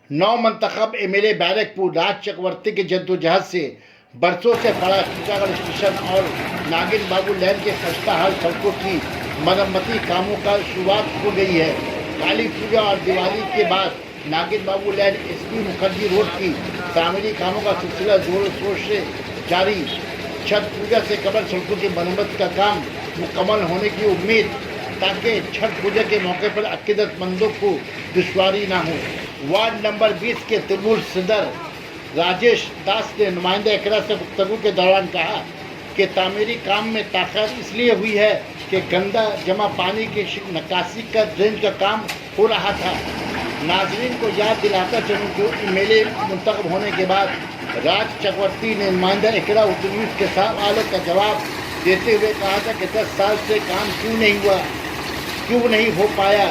नौ मंतखब MLA Barrackpore राज चक्रवर्ती के जद्दोजहद से बरसों से पड़ा टीटागढ़ स्टेशन और नागिन बाबू लैन के खस्ता हाल सड़कों की मरम्मती कामों का शुरुआत हो गई है। काली पूजा और दिवाली के बाद नागिन बाबू लैन एसपी मुखर्जी रोड की तामीरी कामों का सिलसिला जोरों शोर से जारी। छठ पूजा से कबल सड़कों की मरम्मत का काम मुकम्मल होने की उम्मीद, ताकि छठ पूजा के मौके पर अकीदतमंदों को दुश्वारी ना हो। वार्ड नंबर 20 के तिरमुल सदर राजेश दास ने नुमाइंदा एकरा से गुफ्तगू के दौरान कहा कि तामीरी काम में ताख़ीर इसलिए हुई है कि गंदा जमा पानी की निकासी का ड्रेन का काम हो रहा था। नाजरीन को याद दिलाता चलूँ कि एमएलए मुंतखब होने के बाद राज चक्रवर्ती ने नुमाइंदा एकरा उर्दू न्यूज़ के सवालों का जवाब देते हुए कहा था कि 10 साल से काम क्यों नहीं हुआ, क्यों नहीं हो पाया,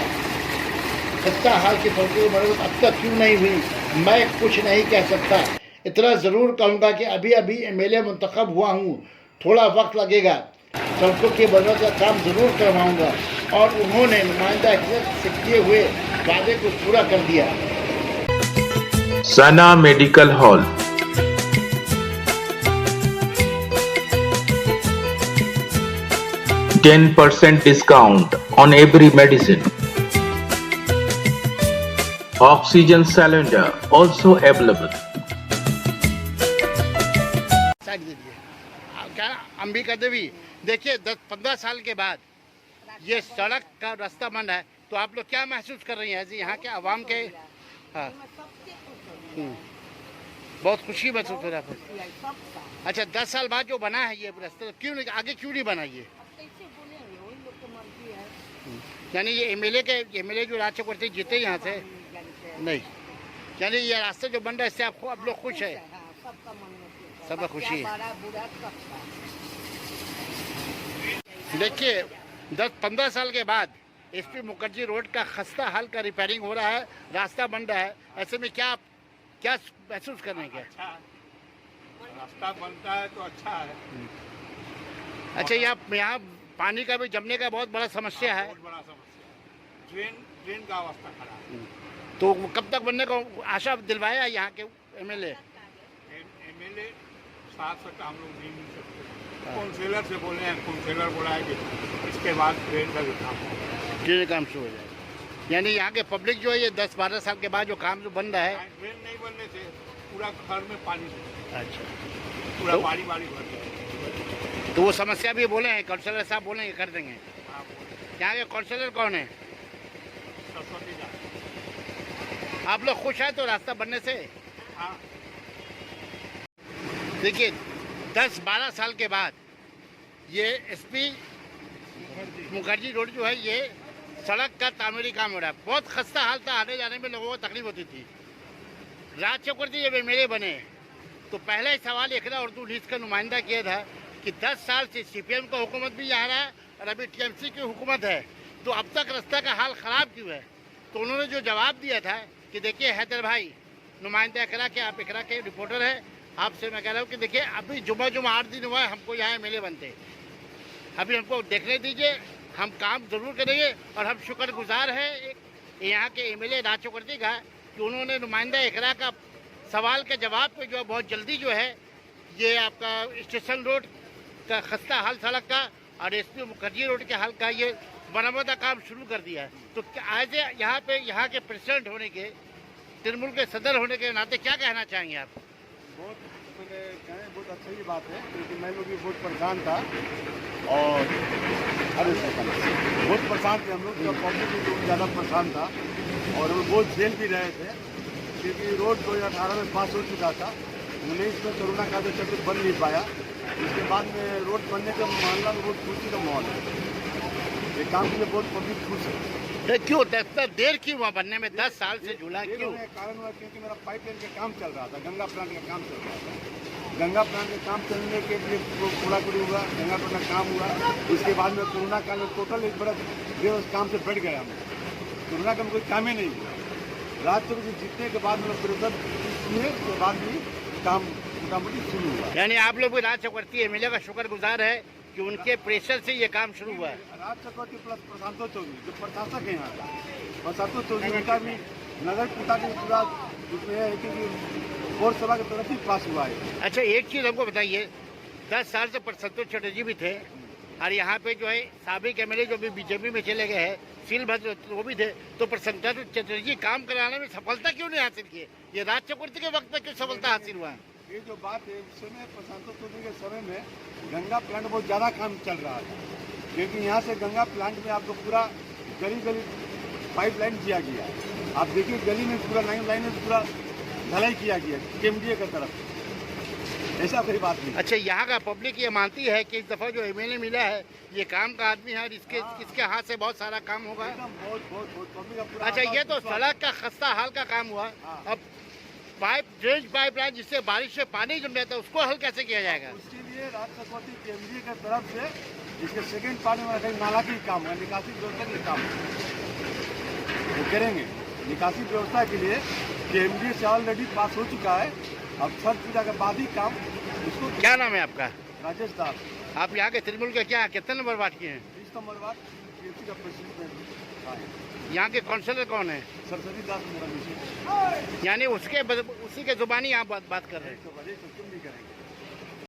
खस्ता हाल की सड़कों की मरम्मत अब तक क्यों नहीं हुई। मैं कुछ नहीं कह सकता, इतना ज़रूर कहूँगा कि अभी अभी एमएलए मुंतखब हुआ हूँ, थोड़ा वक्त लगेगा, सड़कों की मरम्मत का काम ज़रूर करवाऊँगा। और उन्होंने नुमाइंदा से किए हुए वादे को पूरा कर दिया। सना medical hall, %10 discount on every medicine. Oxygen cylinder also available. क्या अंबिका देवी, देखिए 10-15 साल के बाद ये सड़क का रास्ता बंद है, तो आप लोग क्या महसूस कर रही हैं जी यहाँ के आवाम के? हाँ, बहुत खुशी महसूस हो रहा है। अच्छा, 10 साल बाद जो बना है ये रास्ता, क्यों नहीं आगे क्यों नहीं बना ये? यानी ये एमएलए जो राज चक्रवर्ती जीते यहाँ से नहीं, यानी ये रास्ता जो बन रहा है इससे आपको आप लोग खुश है? सबका खुशी है। देखिए 10-15 साल के बाद एसपी मुखर्जी रोड का खस्ता हाल का रिपेयरिंग हो रहा है, रास्ता बन रहा है, ऐसे में क्या महसूस करने के? अच्छा, रास्ता बनता है तो अच्छा है। अच्छा, यहाँ पानी का भी जमने का बहुत बड़ा समस्या है। बहुत बड़ा समस्या, ड्रेन का अवस्था खराब है। तो कब तक बनने को आशा दिलवाया यहाँ के एमएलए? एमएलए साथ तक हम लोग नहीं मिल सकते। काउंसिलर से बोले हैं, काउंसिलर बोला है कि इसके बाद ड्रेन का भी काम शुरू हो जाए। यानी यहाँ के पब्लिक जो है ये 10-12 साल के बाद जो काम जो बन रहा है, ड्रेन नहीं बनने से पूरा घर में पानी, अच्छा पूरा तो, पानी भर जाए। तो वो समस्या भी बोले हैं, काउंसिलर साहब बोले हैं कर देंगे। यहाँ के काउंसिलर कौन है? सरस्वती जी। आप लोग खुश हैं तो रास्ता बनने से? हाँ। देखिए 10-12 साल के बाद ये एसपी मुखर्जी रोड जो है ये सड़क का तामीरी काम हो रहा है। बहुत खस्ता हाल था, आने जाने में लोगों को तकलीफ होती थी। राज चक्रवर्ती जब एमएलए बने तो पहला ही सवाल एकरा उर्दू न्यूज़ का नुमाइंदा किया था कि 10 साल से सीपीएम का हुकूमत भी यहाँ रहा है और अभी टीएमसी की हुकूमत है, तो अब तक रास्ता का हाल ख़राब क्यों है? तो उन्होंने जो जवाब दिया था कि देखिए हैदर भाई, नुमाइंदा एकरा के, आप एकरा के रिपोर्टर हैं, आपसे मैं कह रहा हूँ कि देखिए अभी जुम्मा 8 दिन हुआ है हमको यहाँ एमएलए बनते, अभी हमको देखने दीजिए, हम काम ज़रूर करेंगे। और हम शुक्रगुजार हैं यहाँ के एमएलए राज चक्रवर्ती का कि उन्होंने नुमाइंदा एकरा का सवाल के जवाब पे जो है बहुत जल्दी जो है ये आपका स्टेशन रोड का खस्ता हाल सड़क का और एसपी मुखर्जी रोड के हाल का ये मरम्मत का काम शुरू कर दिया है। तो आज यहाँ के प्रेसिडेंट होने के, तिरमुल के सदर होने के नाते क्या कहना चाहेंगे आप? बहुत अच्छी बात है, क्योंकि मैं लोग भी बहुत परेशान था और बहुत परेशान थे हम लोग, तो पब्लिक भी बहुत ज़्यादा परेशान था और हम बहुत झेल भी रहे थे, क्योंकि रोड 2018 में पास हो चुका था। 19 में कोरोना का जो चक्कर बन नहीं पाया, उसके बाद में रोड बनने का मामला में बहुत खुशी का माहौल है। ये काम के लिए बहुत पब्लिक खुश है। क्यों इतना देर क्यों हुआ बनने में? 10 साल से झूला क्यों? कारण हुआ क्योंकि मेरा पाइपलाइन का काम चल रहा था, गंगा प्लांट का काम चल रहा था। गंगा प्लांट का काम चलने के लिए पूरा हुआ, गंगा प्लांट का काम हुआ। उसके बाद में कोरोना काल में टोटल एक बड़ा उस काम से बढ़ गया। कोरोना का कोई काम ही नहीं हुआ। राज चक्रवर्ती जीतने के बाद में उसके बाद भी काम मोटामोटी शुरू हुआ। यानी आप लोग भी राज चक्रवर्ती एमएलए का शुक्रगुजार है कि उनके प्रेशर से ये काम शुरू हुआ है। राज चक्रवर्ती प्लस प्रशांतो चौधरी जो प्रशासक है यहाँ का, प्रशांतो चौधरी उनका भी नगर पिता के पूरा उसमें यह है कि पौर सभा की तरफ ही पास हुआ है। अच्छा, एक चीज़ हमको बताइए, 10 साल से संतोष चटर्जी भी थे और यहाँ पे जो है साबिक एमएलए जो भी बीजेपी में चले गए हैं, शीलभद्र वो भी थे, तो प्रसन्नता चटर्जी काम कराने में सफलता क्यों नहीं हासिल की? ये राज चक्रवर्ती के वक्त में क्यों सफलता हासिल हुआ? ये जो बात है उस समय प्रशांत चौधरी के समय में गंगा प्लांट बहुत ज़्यादा काम चल रहा था, क्योंकि यहाँ से गंगा प्लांट में आपको पूरा गली गली पाइपलाइन किया गया। आप देखिए गली में पूरा लाइन में पूरा ढलाई किया गया केएमडीए की तरफ, ऐसा कोई बात नहीं। अच्छा, यहाँ का पब्लिक ये मानती है कि इस दफ़ा जो एमएलए मिला है ये काम का आदमी है और इसके हाथ से बहुत सारा काम होगा। एकदम बहुत बहुत बहुत पब्लिक का पूरा अच्छा, ये तो विश्वास। सड़क का खस्ता हाल का काम हुआ, हाँ। अब ड्रेनेज पाइपलाइन जिससे बारिश से पानी जम जाता है उसको हल कैसे किया जाएगा? उसके लिए राज चक्रवर्ती केंद्रीय की तरफ से इसके सेकेंड पार्ट में कहीं नाला की काम है, निकासी व्यवस्था के काम वो करेंगे। निकासी व्यवस्था के लिए केंद्रीय से ऑलरेडी पास हो चुका है, अब छठ पूजा के बाद ही काम इसको। क्या नाम है आपका? राजेश दास, आप यहाँ के तृणमूल के क्या कितने नंबर वार्ड के हैं? 20 नंबर बाद टीएमसी का प्रेसिडेंट यहाँ के काउंसलर कौन है? सरस्वती दास मेरा विषय। यानी उसी के जुबानी आप बात कर रहे हैं।